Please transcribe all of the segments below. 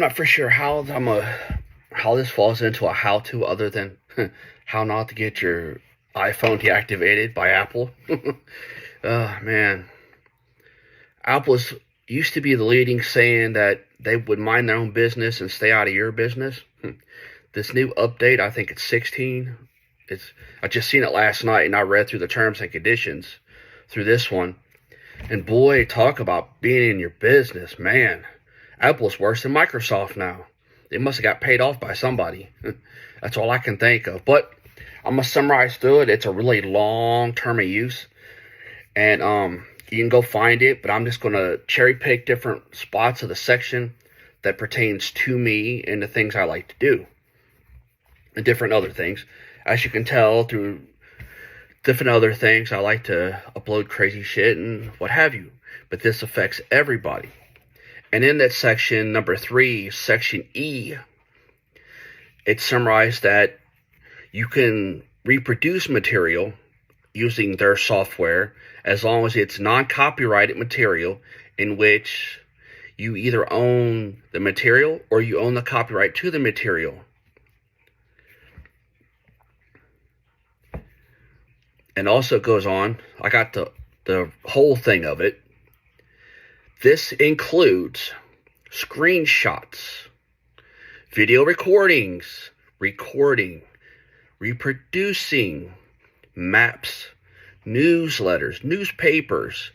not for sure how this falls into a how-to other than how not to get your iPhone deactivated by Apple. Oh man, Apple used to be the leading saying that they would mind their own business and stay out of your business. This new update, I think it's 16. I just seen it last night and I read through the terms and conditions through this one. And boy, talk about being in your business, man. Apple's worse than Microsoft now. They must have got paid off by somebody. That's all I can think of. But I'm going to summarize through it. It's a really long term of use. And you can go find it. But I'm just going to cherry pick different spots of the section that pertains to me and the things I like to do. And different other things. As you can tell through different other things, I like to upload crazy shit and what have you. But this affects everybody. And in that section, number 3, section E, it summarized that you can reproduce material using their software as long as it's non-copyrighted material in which you either own the material or you own the copyright to the material. And also goes on, I got the whole thing of it. This includes screenshots, video recordings, recording, reproducing, maps, newsletters, newspapers,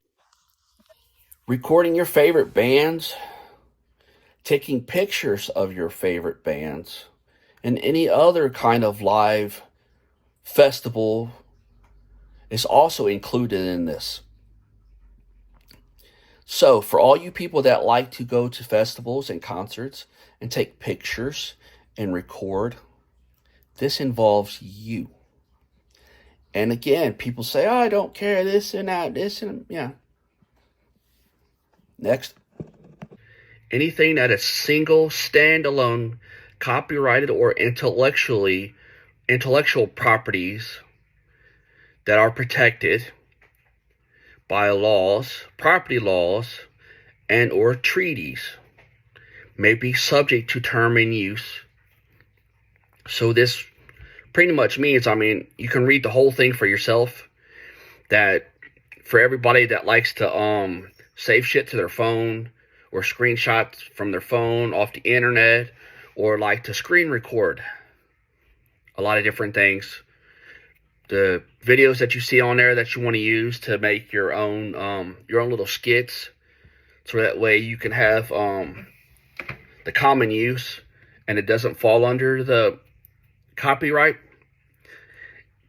recording your favorite bands, taking pictures of your favorite bands, and any other kind of live festival is also included in this. So, for all you people that like to go to festivals and concerts and take pictures and record, this involves you. And again, people say, oh, I don't care, this and that, this and, yeah. Next. Anything that is single, standalone, copyrighted, or intellectual properties that are protected by laws, property laws, and or treaties may be subject to term and use. So this pretty much means, you can read the whole thing for yourself, that for everybody that likes to save shit to their phone or screenshots from their phone off the internet or like to screen record a lot of different things. The videos that you see on there that you want to use to make your own little skits, so that way you can have the common use and it doesn't fall under the copyright.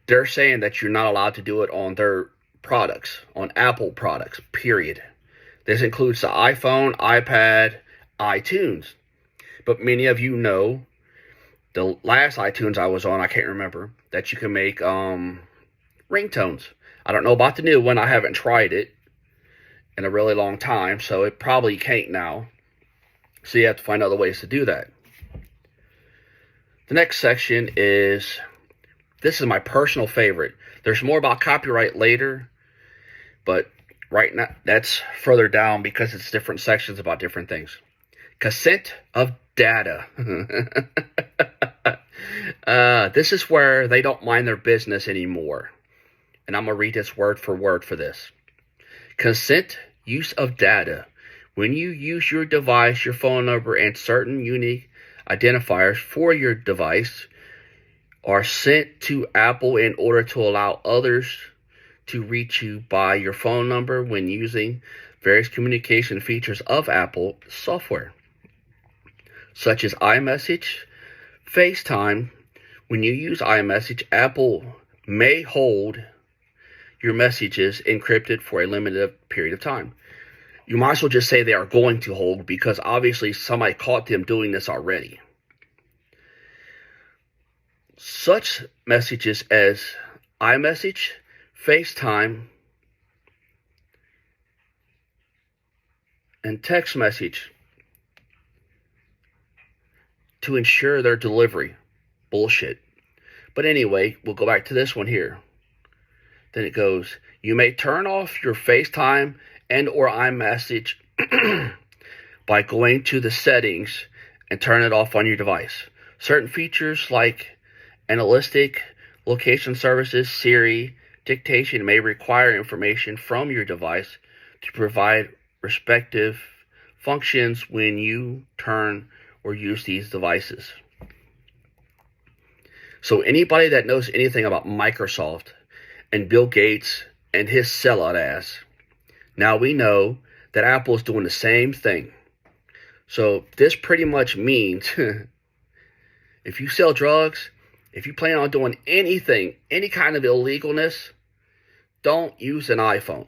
They're saying that you're not allowed to do it on their products, on Apple products, period. This includes the iPhone, iPad, iTunes. But many of you know, the last iTunes I was on, I can't remember, that you can make ringtones. I don't know about the new one. I haven't tried it in a really long time, so it probably can't now. So you have to find other ways to do that. The next section is, this is my personal favorite. There's more about copyright later, but right now that's further down because it's different sections about different things. Consent of data. This is where they don't mind their business anymore. And I'm going to read this word for word for this. Consent use of data. When you use your device, your phone number, and certain unique identifiers for your device are sent to Apple in order to allow others to reach you by your phone number when using various communication features of Apple software, such as iMessage, FaceTime. When you use iMessage, Apple may hold your messages encrypted for a limited period of time. You might as well just say they are going to hold, because obviously somebody caught them doing this already. Such messages as iMessage, FaceTime, and text message to ensure their delivery. Bullshit. But anyway, we'll go back to this one here. Then it goes, you may turn off your FaceTime and or iMessage by going to the settings and turn it off on your device. Certain features like analytic location services, Siri, dictation may require information from your device to provide respective functions when you turn or use these devices. So anybody that knows anything about Microsoft and Bill Gates and his sellout ass, now we know that Apple is doing the same thing. So this pretty much means if you sell drugs, if you plan on doing anything, any kind of illegalness, don't use an iPhone.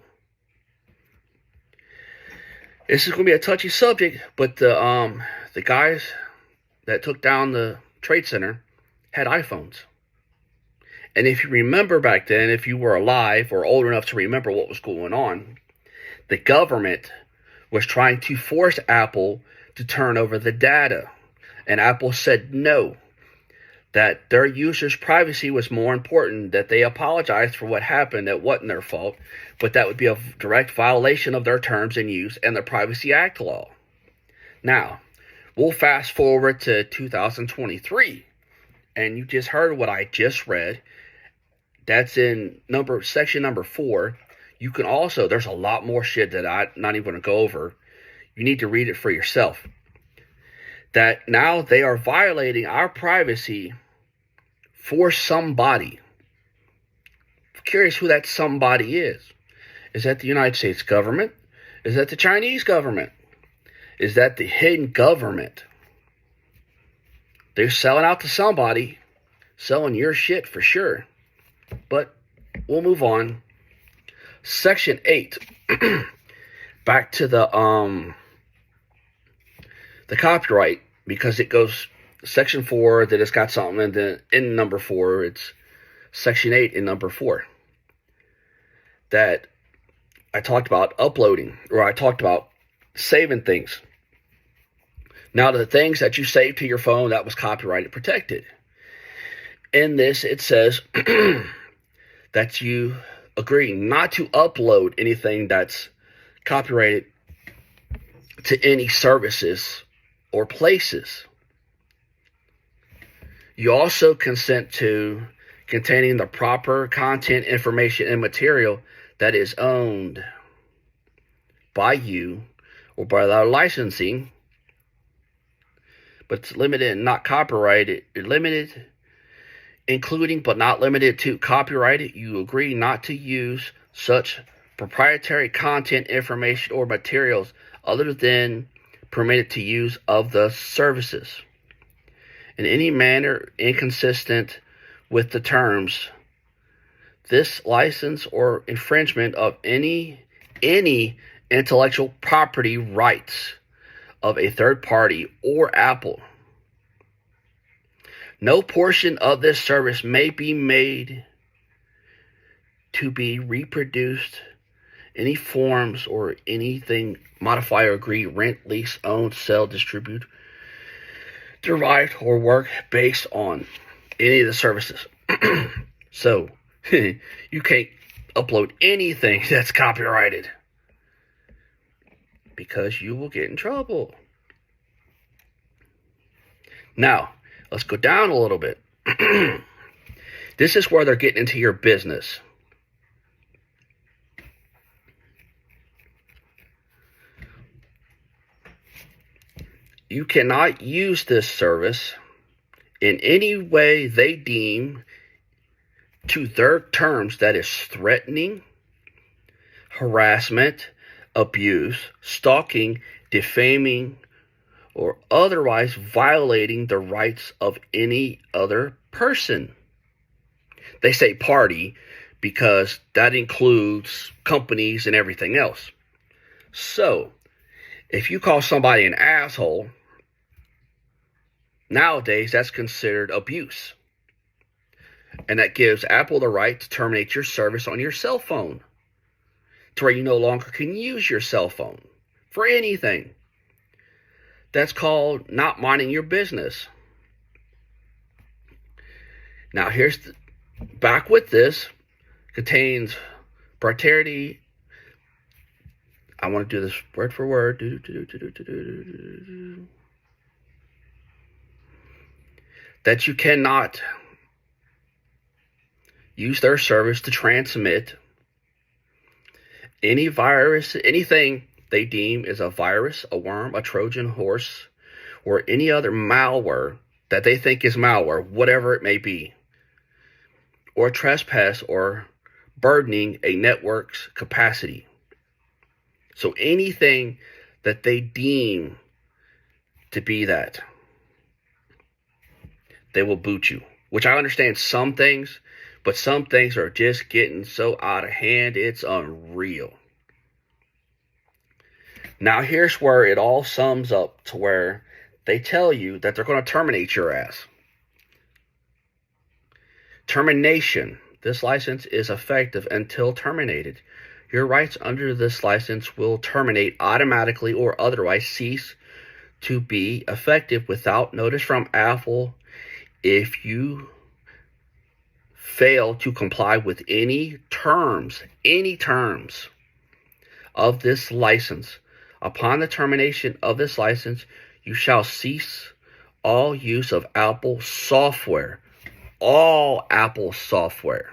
This is going to be a touchy subject, but the guys that took down the Trade Center had iPhones. And if you remember back then, if you were alive or old enough to remember what was going on, the government was trying to force Apple to turn over the data. And Apple said no, that their users' privacy was more important, that they apologized for what happened, that wasn't their fault, but that would be a direct violation of their terms and use and the Privacy Act law. Now, we'll fast forward to 2023, and you just heard what I just read. That's in section number 4. You can also, there's a lot more shit that I'm not even going to go over. You need to read it for yourself. That now they are violating our privacy for somebody. I'm curious who that somebody is. Is that the United States government? Is that the Chinese government? Is that the hidden government? They're selling out to somebody, selling your shit for sure. But we'll move on. Section 8. Back to the copyright, because it goes section 4, then it's got something, and then in number 4, it's section 8 in number 4. That I talked about uploading, or I talked about saving things. Now, the things that you save to your phone, that was copyrighted protected. In this, it says that you agree not to upload anything that's copyrighted to any services or places. You also consent to containing the proper content, information, and material that is owned by you or by the licensing, but it's limited and not copyrighted. Limited, including but not limited to copyrighted. You agree not to use such proprietary content, information, or materials other than permitted to use of the services in any manner inconsistent with the terms. This license or infringement of any intellectual property rights of a third party or Apple. No portion of this service may be made to be reproduced, any forms or anything modify or agree, rent, lease, own, sell, distribute, derived, or work based on any of the services. So, you can't upload anything that's copyrighted because you will get in trouble. Now, let's go down a little bit. This is where they're getting into your business. You cannot use this service in any way they deem to their terms that is threatening, harassment, abuse, stalking, defaming, or otherwise violating the rights of any other person. They say party because that includes companies and everything else. So, if you call somebody an asshole, nowadays that's considered abuse. And that gives Apple the right to terminate your service on your cell phone to where you no longer can use your cell phone for anything. That's called not minding your business. Now, back with this, contains proprietary. I want to do this word for word. that you cannot use their service to transmit any virus, anything they deem is a virus, a worm, a Trojan horse, or any other malware that they think is malware, whatever it may be, or trespass or burdening a network's capacity. So anything that they deem to be that, they will boot you. Which I understand some things, but some things are just getting so out of hand, it's unreal. Now here's where it all sums up to where they tell you that they're going to terminate your ass. Termination. This license is effective until terminated. Your rights under this license will terminate automatically or otherwise cease to be effective without notice from Apple if you fail to comply with any terms of this license. Upon the termination of this license, you shall cease all use of Apple software. All Apple software.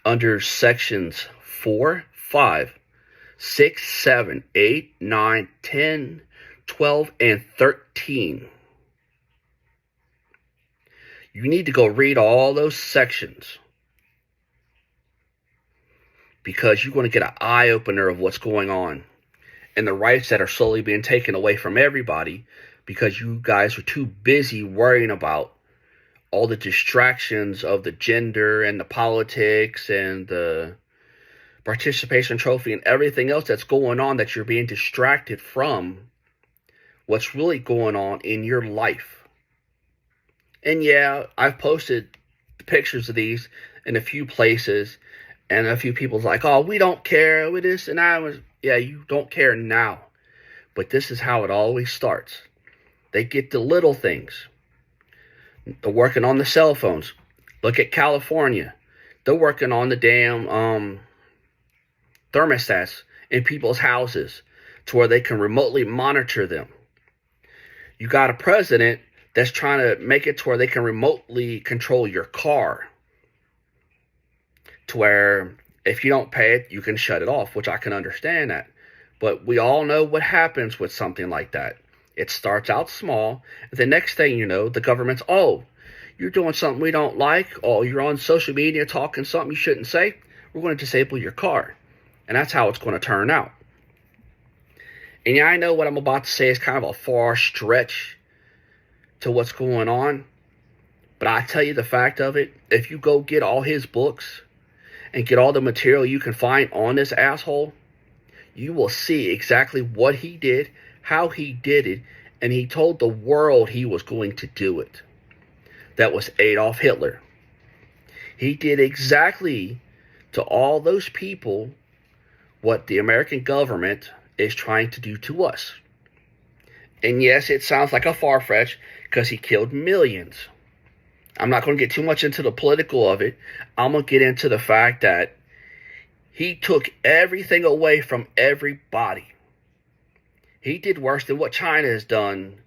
Under sections 4, 5, 6, 7, 8, 9, 10, 12, and 13. You need to go read all those sections, because you're going to get an eye-opener of what's going on and the rights that are slowly being taken away from everybody because you guys are too busy worrying about all the distractions of the gender and the politics and the participation trophy and everything else that's going on, that you're being distracted from what's really going on in your life. And yeah, I've posted pictures of these in a few places, and a few people's like, oh, we don't care with this, and I was, yeah, you don't care now. But this is how it always starts. They get the little things. They're working on the cell phones. Look at California. They're working on the damn thermostats in people's houses to where they can remotely monitor them. You got a president that's trying to make it to where they can remotely control your car, to where if you don't pay it, you can shut it off, which I can understand that. But we all know what happens with something like that. It starts out small, and the next thing you know, the government's, oh, you're doing something we don't like, oh, you're on social media talking something you shouldn't say, we're going to disable your car. And that's how it's going to turn out. And yeah, I know what I'm about to say is kind of a far stretch to what's going on, but I tell you the fact of it, if you go get all his books and get all the material you can find on this asshole, you will see exactly what he did, how he did it, and he told the world he was going to do it. That was Adolf Hitler. He did exactly to all those people what the American government is trying to do to us. And yes, it sounds like a far fetch because he killed millions. I'm not going to get too much into the political of it. I'm going to get into the fact that he took everything away from everybody. He did worse than what China has done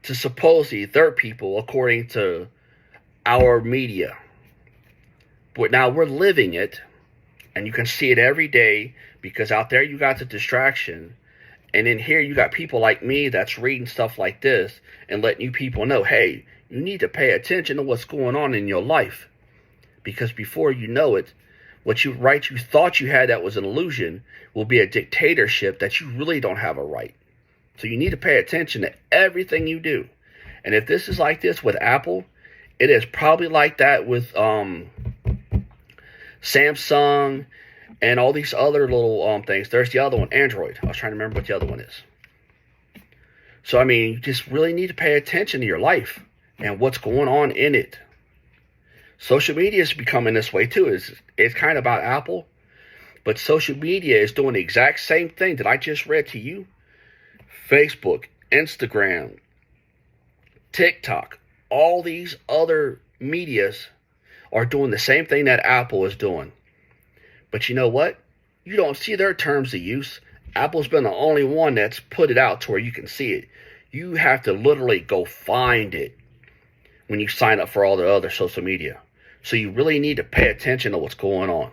to supposedly their people, according to our media. But now we're living it, and you can see it every day, because out there you got the distraction, and in here you got people like me that's reading stuff like this and letting you people know, hey, you need to pay attention to what's going on in your life, because before you know it, what you thought you had that was an illusion will be a dictatorship that you really don't have a right. So you need to pay attention to everything you do. And if this is like this with Apple, it is probably like that with Samsung and all these other little things. There's the other one, Android. I was trying to remember what the other one is. So, I mean, you just really need to pay attention to your life and what's going on in it. Social media is becoming this way too. It's kind of about Apple, but social media is doing the exact same thing that I just read to you. Facebook, Instagram, TikTok, all these other medias are doing the same thing that Apple is doing. But you know what? You don't see their terms of use. Apple's been the only one that's put it out to where you can see it. You have to literally go find it when you sign up for all the other social media. So you really need to pay attention to what's going on.